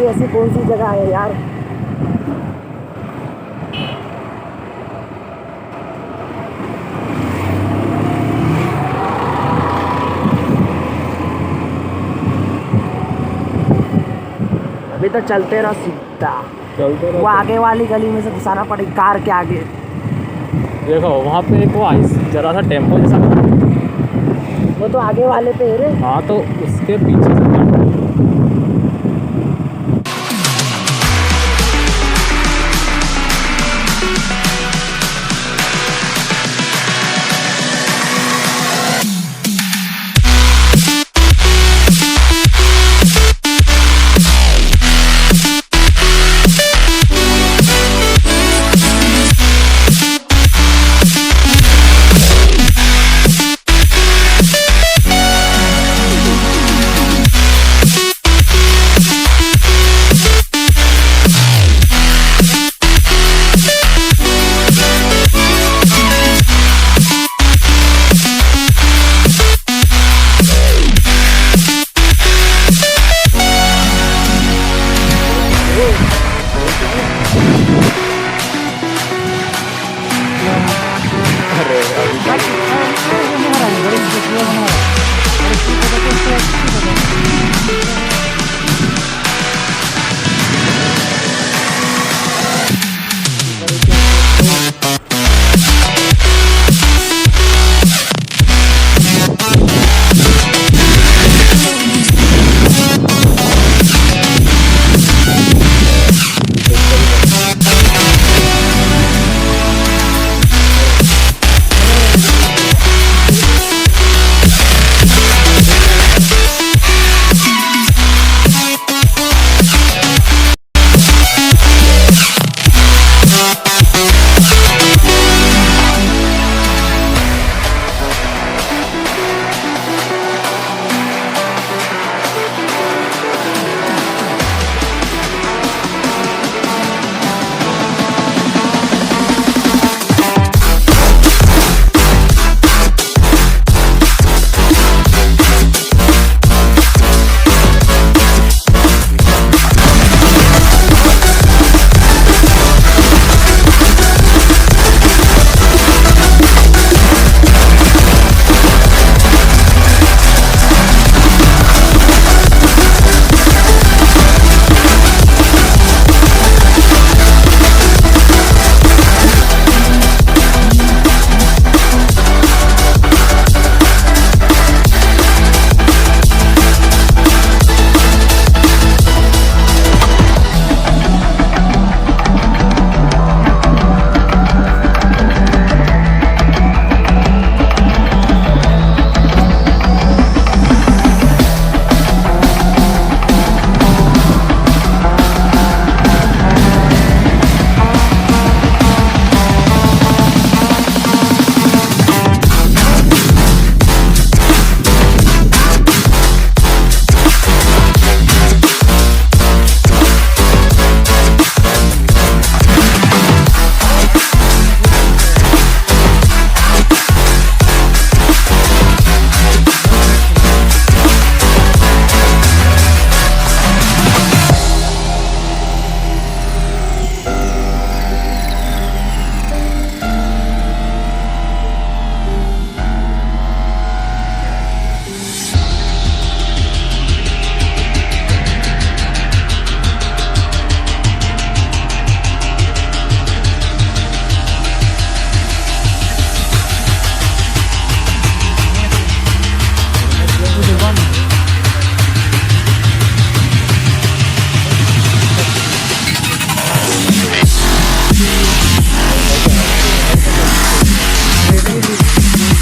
ऐसी कौन C जगह है यार? अभी तो चलते रहो सीधा, चलते वो आगे वाली गली में से घुसाना पड़ेगा कार के आगे। देखो वहाँ पे एक वो आइस जरा सा टेम्पो जैसा, वो तो आगे वाले पे है रे। हाँ तो उसके पीछे से